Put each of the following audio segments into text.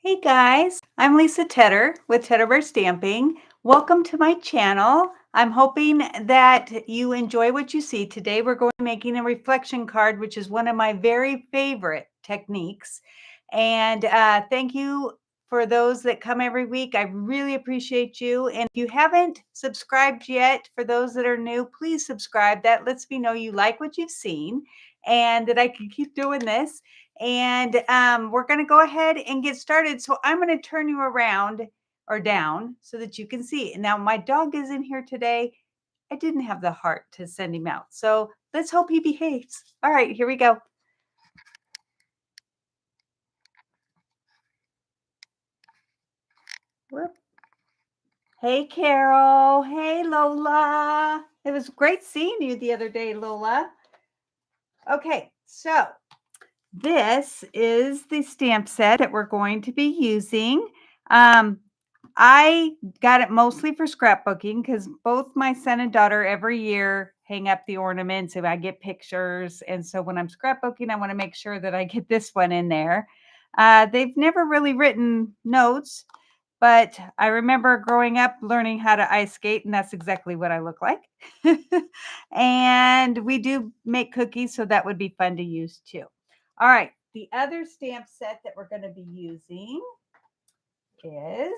Hey guys, I'm Lisa Tedder with Tedder Bear Stamping. Welcome to my channel. I'm hoping that you enjoy what you see. Today we're going to be making a reflection card, which is one of my very favorite techniques. And thank you for those that come every week. I really appreciate you. And if you haven't subscribed yet, for those that are new, please subscribe. That lets me know you like what you've seen and that I can keep doing this. And we're going to go ahead and get started. So I'm going to turn you around or down so that you can see. And now my dog is in here today. I didn't have the heart to send him out. So let's hope he behaves. All right, here we go. Whoop. Hey, Carol. Hey, Lola. It was great seeing you the other day, Lola. Okay, so this is the stamp set that we're going to be using. I got it mostly for scrapbooking because both my son and daughter every year hang up the ornaments and I get pictures. And so when I'm scrapbooking, I want to make sure that I get this one in there. They've never really written notes, but I remember growing up learning how to ice skate, and that's exactly what I look like. And we do make cookies, so that would be fun to use too. All right, the other stamp set that we're going to be using is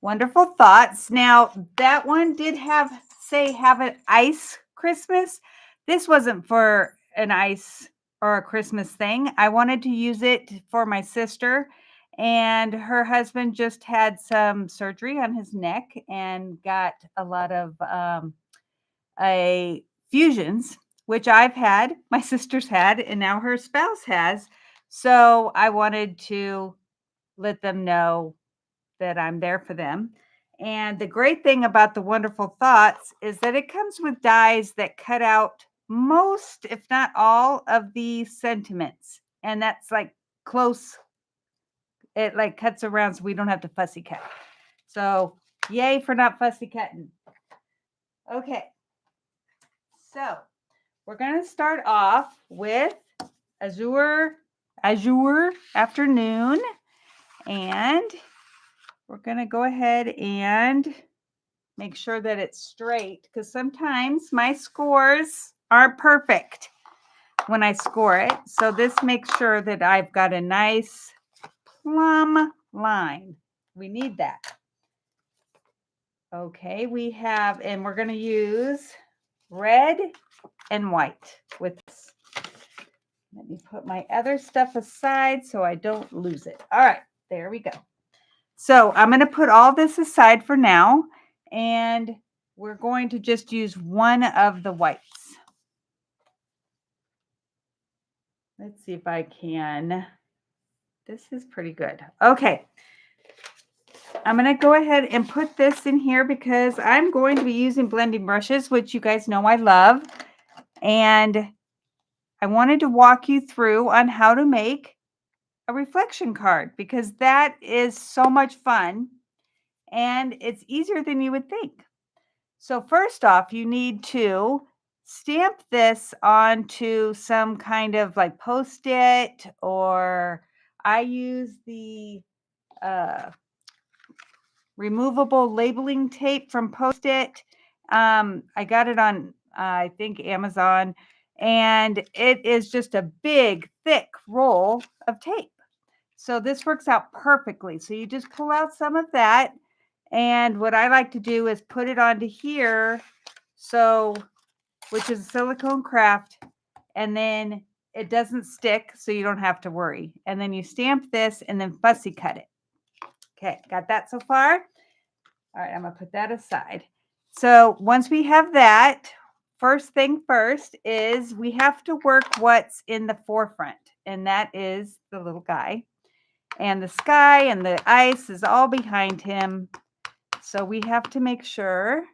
Wonderful Thoughts. Now, that one did have an ice Christmas. This wasn't for an ice or a Christmas thing. I wanted to use it for my sister, and her husband just had some surgery on his neck and got a lot of fusions, which I've had, my sister's had, and now her spouse has. So I wanted to let them know that I'm there for them. And the great thing about the Wonderful Thoughts is that it comes with dies that cut out most, if not all, of the sentiments. And that's like close, it like cuts around so we don't have to fussy cut. So yay for not fussy cutting. Okay. So we're going to start off with Azure Afternoon. And we're going to go ahead and make sure that it's straight because sometimes my scores aren't perfect when I score it. So this makes sure that I've got a nice plumb line. We need that. Okay, we have, and we're going to use red and white with this. Let me put my other stuff aside so I don't lose it. All right, there we go. So I'm going to put all this aside for now, and we're going to just use one of the whites. Let's see if I can. This is pretty good. Okay. I'm going to go ahead and put this in here because I'm going to be using blending brushes, which you guys know I love. And I wanted to walk you through on how to make a reflection card because that is so much fun and it's easier than you would think. So first off, you need to stamp this onto some kind of like Post-it, or I use the removable labeling tape from Post-it. I got it on, I think, Amazon, and it is just a big, thick roll of tape. So this works out perfectly. So you just pull out some of that. And what I like to do is put it onto here. So, which is a silicone craft. And then it doesn't stick, so you don't have to worry. And then you stamp this and then fussy cut it. Okay, got that so far? All right, I'm going to put that aside. So once we have that, first thing first is we have to work what's in the forefront. And that is the little guy. And the sky and the ice is all behind him. So we have to make sure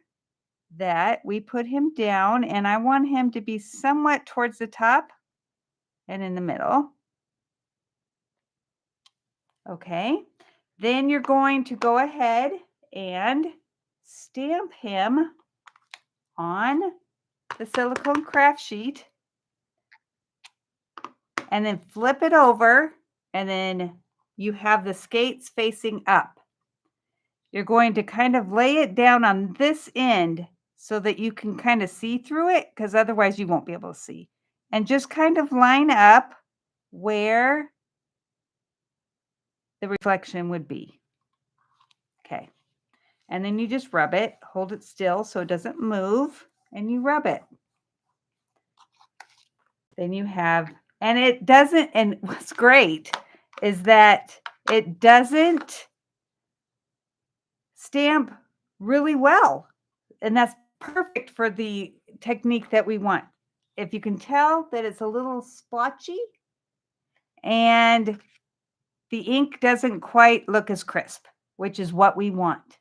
that we put him down. And I want him to be somewhat towards the top and in the middle. Okay. Then you're going to go ahead and stamp him on the silicone craft sheet. And then flip it over and then you have the skates facing up. You're going to kind of lay it down on this end so that you can kind of see through it, because otherwise you won't be able to see. And just kind of line up where the reflection would be. Okay. And then you just rub it, hold it still so it doesn't move, and you rub it. Then you have, and it doesn't, and what's great is that it doesn't stamp really well. And that's perfect for the technique that we want. If you can tell that it's a little splotchy and the ink doesn't quite look as crisp, which is what we want.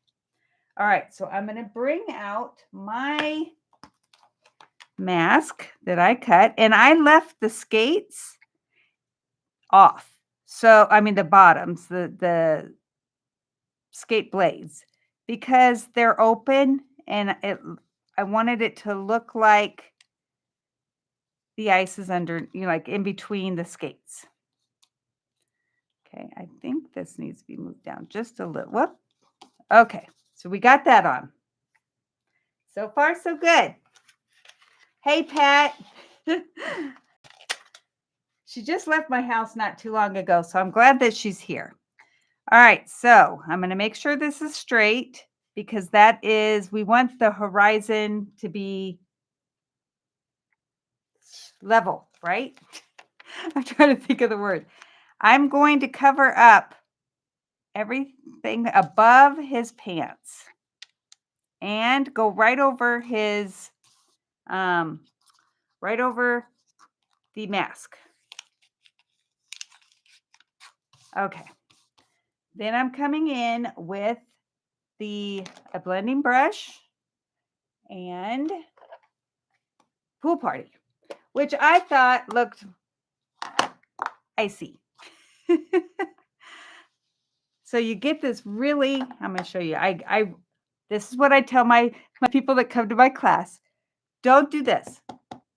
All right, so I'm going to bring out my mask that I cut, and I left the skates off. So, I mean, the bottoms, the skate blades, because they're open, and I wanted it to look like the ice is under, like in between the skates. Okay, I think this needs to be moved down just a little. Whoop. Okay, so we got that on. So far, so good. Hey, Pat. She just left my house not too long ago, so I'm glad that she's here. All right, so I'm going to make sure this is straight, because that is, we want the horizon to be level, right? I'm trying to think of the word. I'm going to cover up everything above his pants and go right over his, right over the mask. Okay. Then I'm coming in with a blending brush and Pool Party, which I thought looked icy. So you get this really, I'm going to show you. This is what I tell my people that come to my class. Don't do this.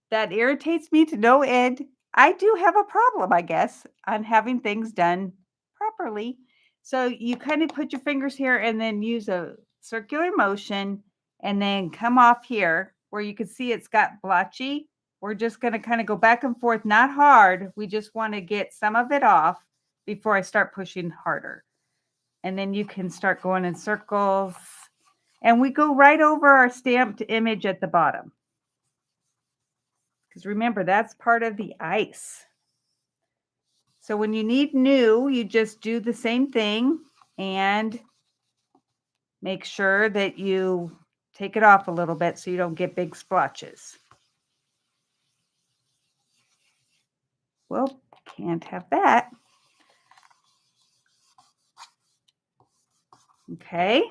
That irritates me to no end. I do have a problem, I guess, on having things done properly. So you kind of put your fingers here and then use a circular motion and then come off here where you can see it's got blotchy. We're just going to kind of go back and forth, not hard. We just want to get some of it off before I start pushing harder. And then you can start going in circles. And we go right over our stamped image at the bottom. Because remember, that's part of the ice. So when you need new, you just do the same thing and make sure that you take it off a little bit so you don't get big splotches. Well, can't have that. Okay,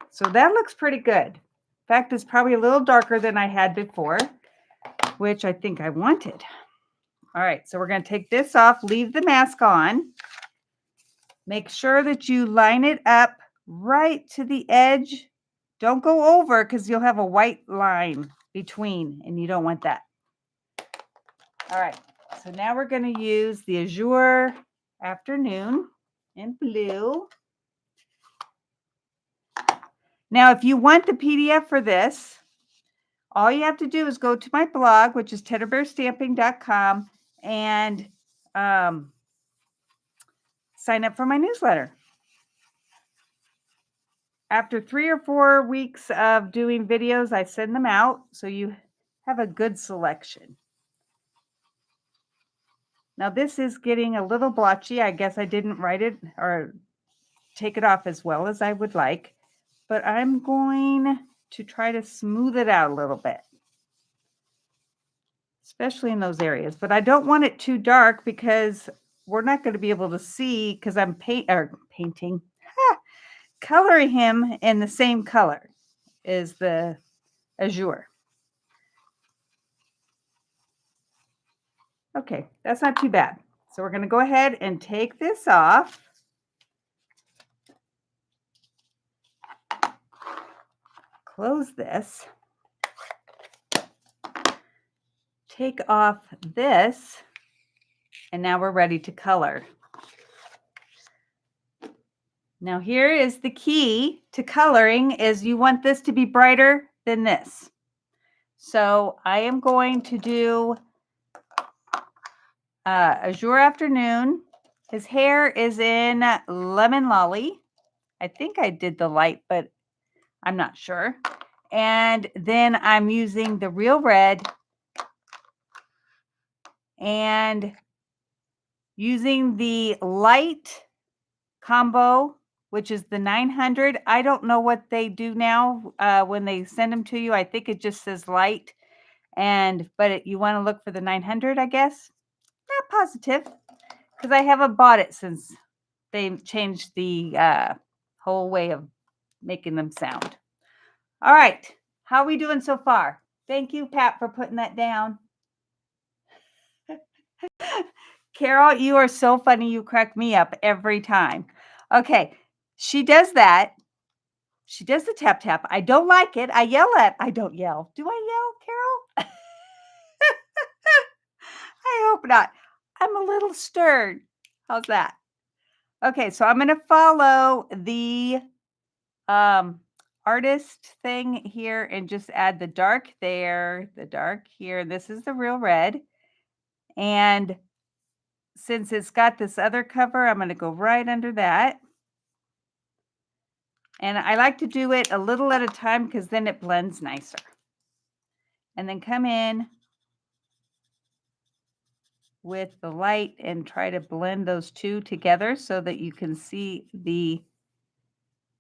so that looks pretty good. In fact, it's probably a little darker than I had before, which I think I wanted. All right, so we're going to take this off, leave the mask on. Make sure that you line it up right to the edge. Don't go over, because you'll have a white line between, and you don't want that. All right, so now we're going to use the Azure Afternoon in blue. Now, if you want the PDF for this, all you have to do is go to my blog, which is teddybearstamping.com, and sign up for my newsletter. After 3 or 4 weeks of doing videos, I send them out so you have a good selection. Now this is getting a little blotchy. I guess I didn't write it or take it off as well as I would like, but I'm going to try to smooth it out a little bit, especially in those areas. But I don't want it too dark, because we're not going to be able to see, because I'm coloring him in the same color as the Azure. Okay, that's not too bad. So we're going to go ahead and take this off. Close this. Take off this. And now we're ready to color. Now here is the key to coloring is you want this to be brighter than this. So I am going to do Azure Afternoon. His hair is in Lemon Lolly. I think I did the light, but I'm not sure. And then I'm using the Real Red and using the light combo, which is the 900. I don't know what they do now when they send them to you. I think it just says light. But you want to look for the 900, I guess. Not positive because I haven't bought it since they changed the whole way of making them sound. All right. How are we doing so far? Thank you, Pat, for putting that down. Carol, you are so funny. You crack me up every time. Okay. She does that. She does the tap tap. I don't like it. I don't yell. Do I yell, Carol? I hope not. I'm a little stern. How's that? Okay, so I'm going to follow the artist thing here and just add the dark there, the dark here. This is the Real Red. And since it's got this other cover, I'm going to go right under that. And I like to do it a little at a time because then it blends nicer. And then come in with the light and try to blend those two together so that you can see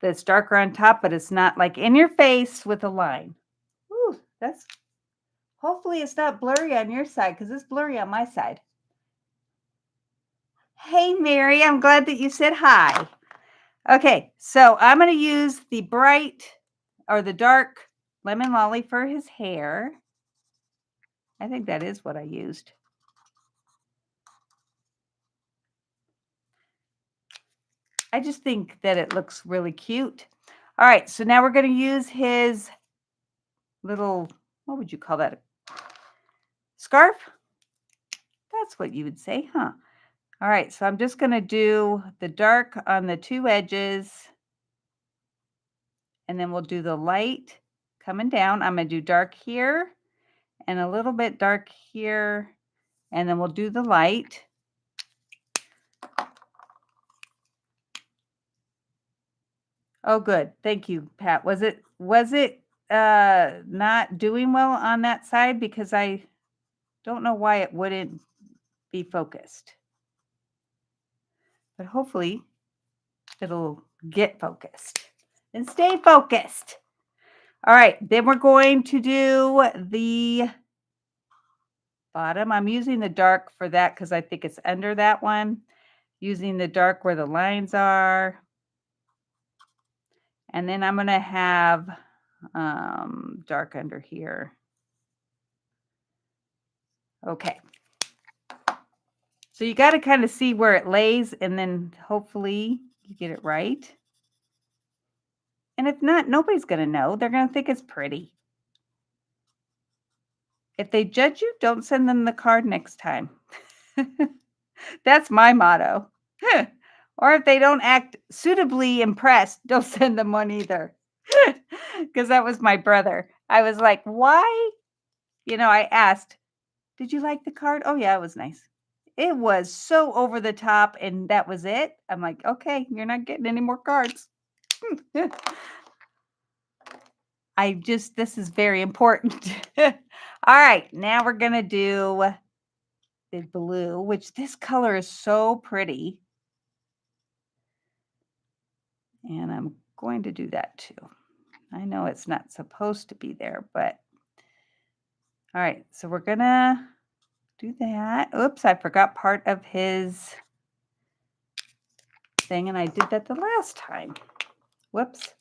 that's darker on top, but it's not like in your face with a line. Ooh, that's hopefully it's not blurry on your side because it's blurry on my side. Hey, Mary, I'm glad that you said hi. Okay, so I'm going to use the bright or the dark Lemon Lolly for his hair. I think that is what I used. I just think that it looks really cute. All right, so now we're going to use his little, what would you call that? Scarf? That's what you would say, huh? All right, so I'm just going to do the dark on the two edges. And then we'll do the light coming down. I'm going to do dark here and a little bit dark here. And then we'll do the light. Oh, good. Thank you, Pat. Was it not doing well on that side? Because I don't know why it wouldn't be focused. But hopefully it'll get focused and stay focused. All right, then we're going to do the bottom. I'm using the dark for that because I think it's under that one. Using the dark where the lines are. And then I'm going to have dark under here. Okay. So you got to kind of see where it lays and then hopefully you get it right. And if not, nobody's going to know. They're going to think it's pretty. If they judge you, don't send them the card next time. That's my motto. Or if they don't act suitably impressed, don't send them one either. Because that was my brother. I was like, why? I asked, did you like the card? Oh, yeah, it was nice. It was so over the top, and that was it. I'm like, okay, you're not getting any more cards. This is very important. All right, now we're going to do the blue, which this color is so pretty. And I'm going to do that too. I know it's not supposed to be there, but all right, so we're going to do that. Oops, I forgot part of his thing, and I did that the last time. Whoops.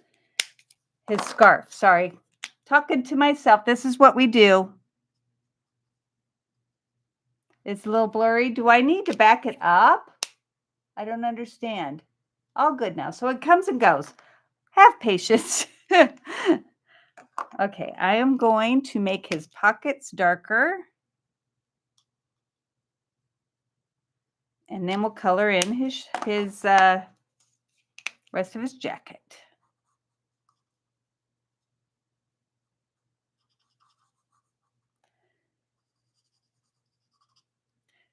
His scarf, sorry. Talking to myself. This is what we do. It's a little blurry. Do I need to back it up? I don't understand. All good now. So it comes and goes. Have patience. Okay, I am going to make his pockets darker. And then we'll color in his rest of his jacket.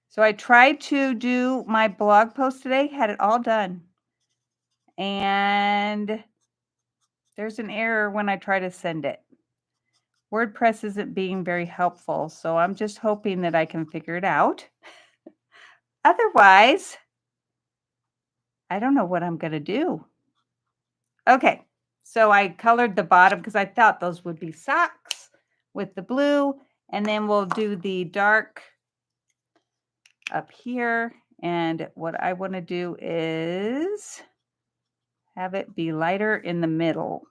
So I tried to do my blog post today, had it all done. And there's an error when I try to send it. WordPress isn't being very helpful, so I'm just hoping that I can figure it out. Otherwise, I don't know what I'm going to do. Okay, so I colored the bottom because I thought those would be socks with the blue, and then we'll do the dark up here. And what I want to do is have it be lighter in the middle,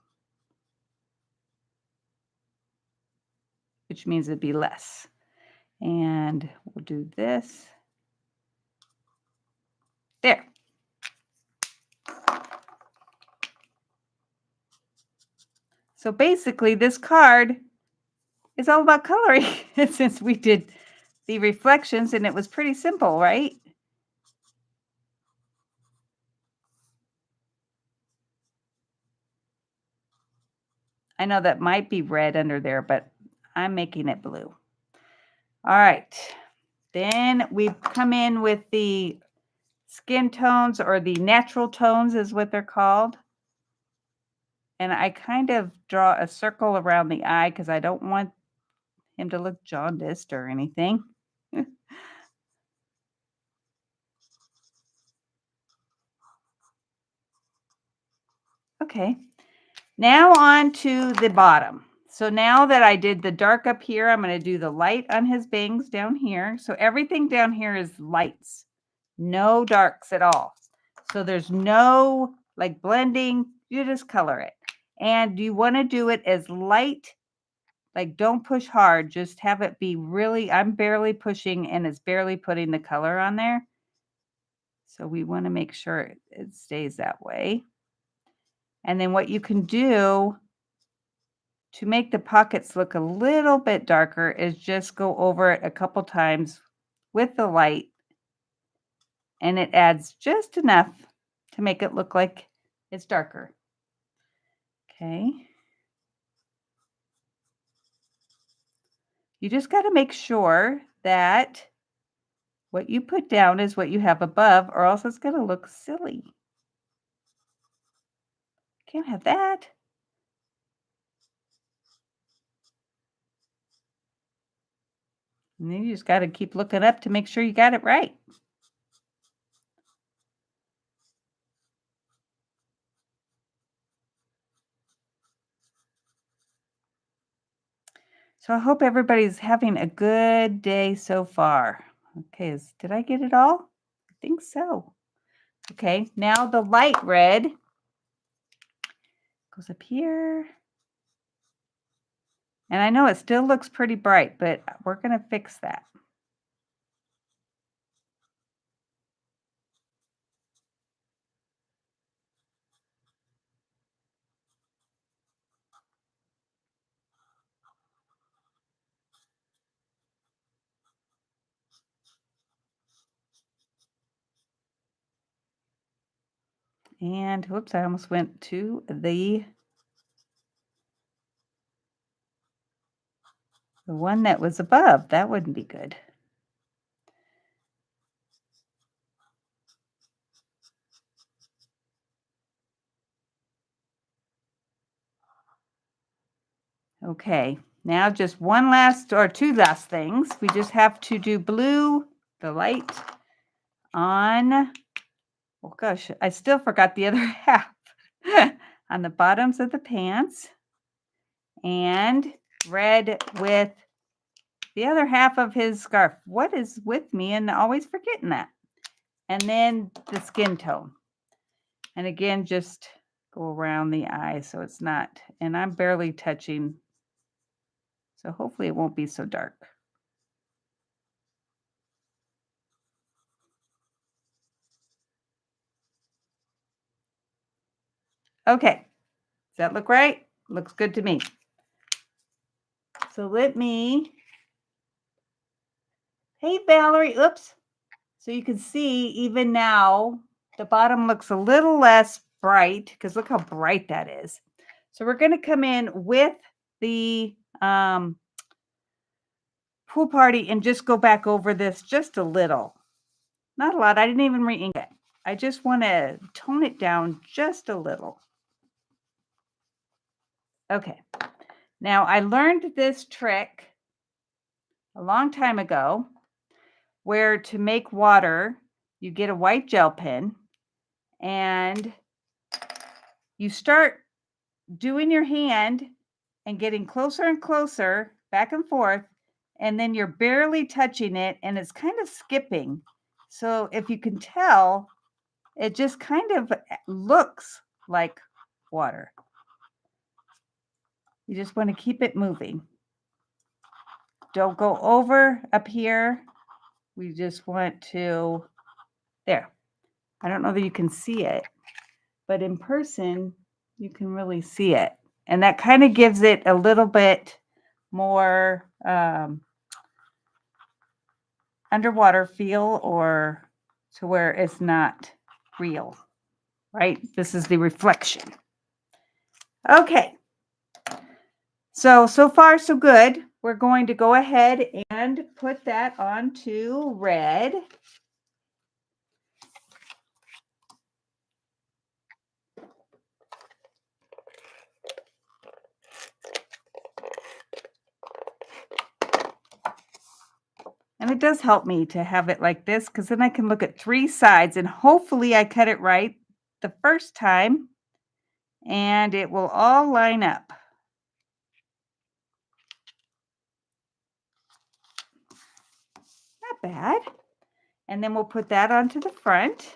which means it'd be less. And we'll do this. There. So basically this card is all about coloring since we did the reflections and it was pretty simple, right? I know that might be red under there, but I'm making it blue. All right. Then we come in with the skin tones, or the natural tones is what they're called. And I kind of draw a circle around the eye because I don't want him to look jaundiced or anything. Okay. Now on to the bottom. So now that I did the dark up here, I'm going to do the light on his bangs down here. So everything down here is lights, no darks at all. So there's no like blending, you just color it. And you want to do it as light, like don't push hard, just have it be really, I'm barely pushing and it's barely putting the color on there. So we want to make sure it stays that way. And then what you can do to make the pockets look a little bit darker is just go over it a couple times with the light, and it adds just enough to make it look like it's darker. Okay. You just got to make sure that what you put down is what you have above, or else it's going to look silly. Can't have that. And then you just got to keep looking up to make sure you got it right. So I hope everybody's having a good day so far. Okay, did I get it all? I think so. Okay, now the light red goes up here. And I know it still looks pretty bright, but we're going to fix that. And whoops, I almost went to the one that was above. That wouldn't be good. Okay, now just one last or two last things. We just have to do blue, the light on, oh gosh, I still forgot the other half on the bottoms of the pants, and red with the other half of his scarf. What is with me and always forgetting that? And then the skin tone. And again, just go around the eye so it's not, and I'm barely touching. So hopefully it won't be so dark. Okay, does that look right? Looks good to me. So let me, hey Valerie, oops. So you can see even now, the bottom looks a little less bright because look how bright that is. So we're going to come in with the pool party and just go back over this just a little. Not a lot. I didn't even re-ink it. I just want to tone it down just a little. Okay. Now I learned this trick a long time ago where to make water, you get a white gel pen and you start doing your hand and getting closer and closer back and forth, and then you're barely touching it and it's kind of skipping. So if you can tell, it just kind of looks like water. You just want to keep it moving. Don't go over up here. We just want to, there. I don't know that you can see it, but in person, you can really see it. And that kind of gives it a little bit more underwater feel, or to where it's not real, right? This is the reflection. Okay. So far so good. We're going to go ahead and put that onto red. And it does help me to have it like this because then I can look at 3 sides and hopefully I cut it right the first time and it will all line up. Not bad. And then we'll put that onto the front.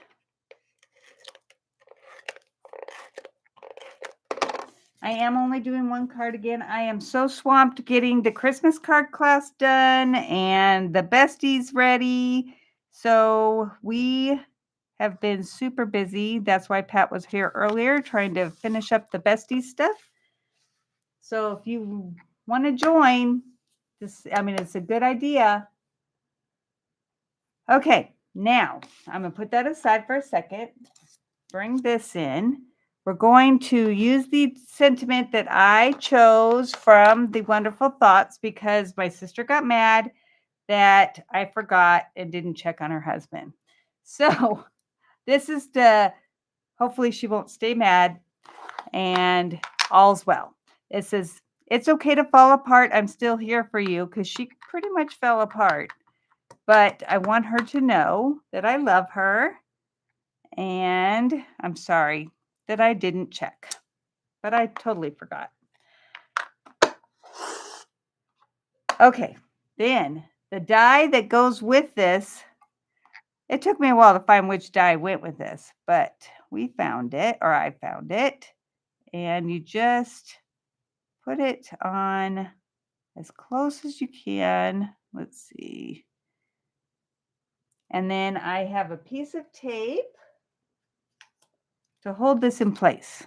I am only doing 1 card again. I am so swamped getting the Christmas card class done and the besties ready. So we have been super busy. That's why Pat was here earlier trying to finish up the besties stuff. So if you want to join, this, I mean, it's a good idea. Okay, now I'm going to put that aside for a second. Bring this in. We're going to use the sentiment that I chose from the Wonderful Thoughts because my sister got mad that I forgot and didn't check on her husband. So this is to, hopefully she won't stay mad and all's well. It says, it's okay to fall apart. I'm still here for you, because she pretty much fell apart. But I want her to know that I love her. And I'm sorry that I didn't check, but I totally forgot. Okay, then the die that goes with this, it took me a while to find which die went with this, but we found it, or I found it. And you just put it on as close as you can. Let's see. And then I have a piece of tape to hold this in place.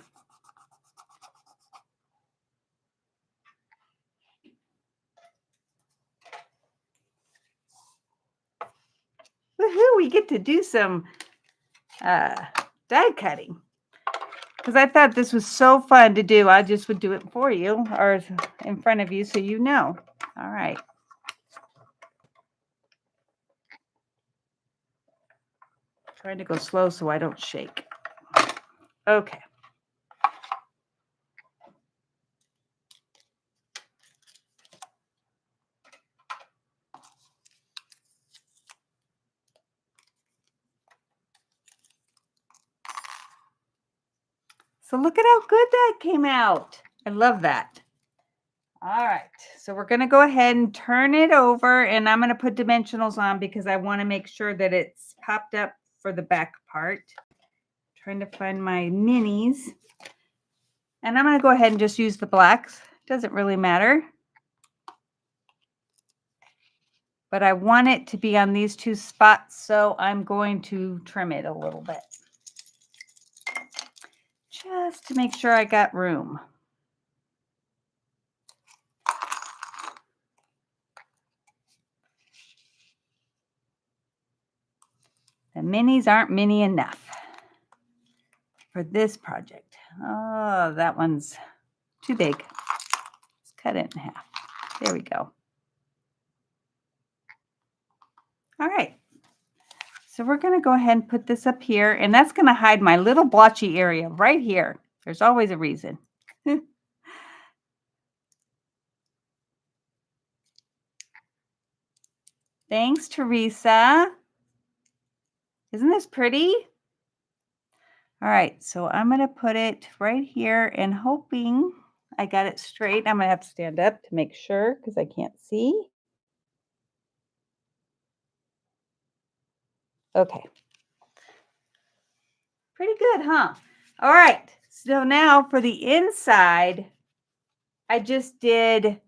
Woohoo, we get to do some die cutting. Because I thought this was so fun to do. I just would do it for you or in front of you so you know. All right. Trying to go slow so I don't shake. Okay. So look at how good that came out. I love that. All right. So we're going to go ahead and turn it over, and I'm going to put dimensionals on because I want to make sure that it's popped up for the back part. Trying to find my minis. And I'm going to go ahead and just use the blacks. Doesn't really matter. But I want it to be on these 2 spots, so I'm going to trim it a little bit. Just to make sure I got room. The minis aren't mini enough. for this project. Oh, that one's too big. Let's cut it in half. There we go. All right. So we're going to go ahead and put this up here, and that's going to hide my little blotchy area right here. There's always a reason. Thanks, Teresa. Isn't this pretty? All right, so I'm going to put it right here and hoping I got it straight. I'm going to have to stand up to make sure because I can't see. Okay. Pretty good, huh? All right, so now for the inside, I just did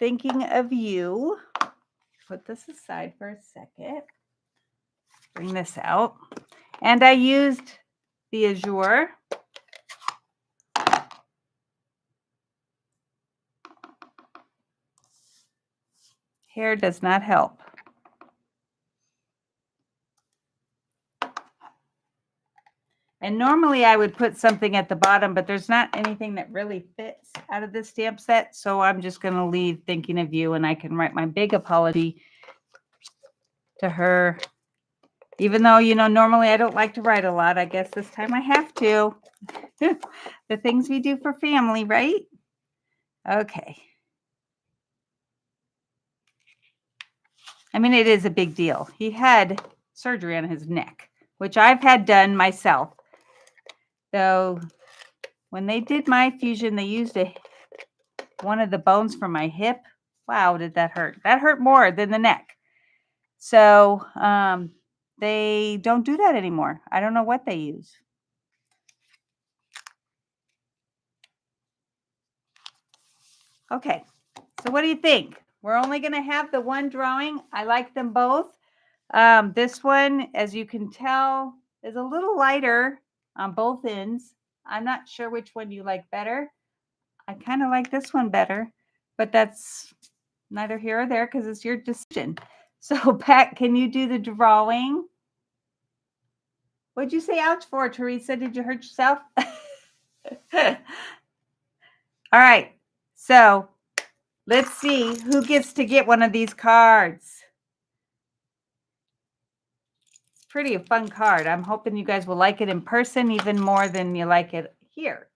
Thinking of You. Put this aside for a second. Bring this out. And I used the Azure. Hair does not help. And normally I would put something at the bottom, but there's not anything that really fits out of this stamp set. So I'm just going to leave Thinking of You, and I can write my big apology to her. Even though, you know, normally I don't like to write a lot. I guess this time I have to. The things we do for family, right? Okay. I mean, it is a big deal. He had surgery on his neck, which I've had done myself. So when they did my fusion, they used one of the bones from my hip. Wow, did that hurt? That hurt more than the neck. So they don't do that anymore. I don't know what they use. Okay, so what do you think? We're only going to have the one drawing. I like them both. This one, as you can tell, is a little lighter on both ends. I'm not sure which one you like better. I kind of like this one better, but that's neither here or there because it's your decision. So, Pat, can you do the drawing? What'd you say ouch for, Teresa? Did you hurt yourself? All right. So, let's see who gets to get one of these cards. It's pretty a fun card. I'm hoping you guys will like it in person even more than you like it here.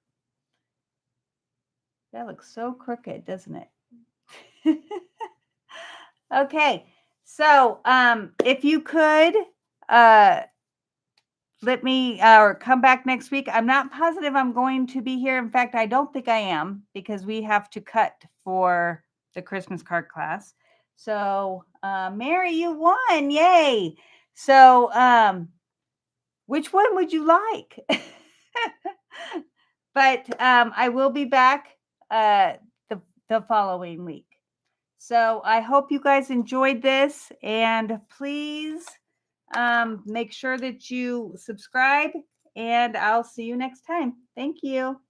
That looks so crooked, doesn't it? Okay, so if you could let me or come back next week. I'm not positive I'm going to be here. In fact, I don't think I am because we have to cut for the Christmas card class. So Mary, you won. Yay. So which one would you like? But I will be back the following week. So I hope you guys enjoyed this, and please make sure that you subscribe, and I'll see you next time. Thank you.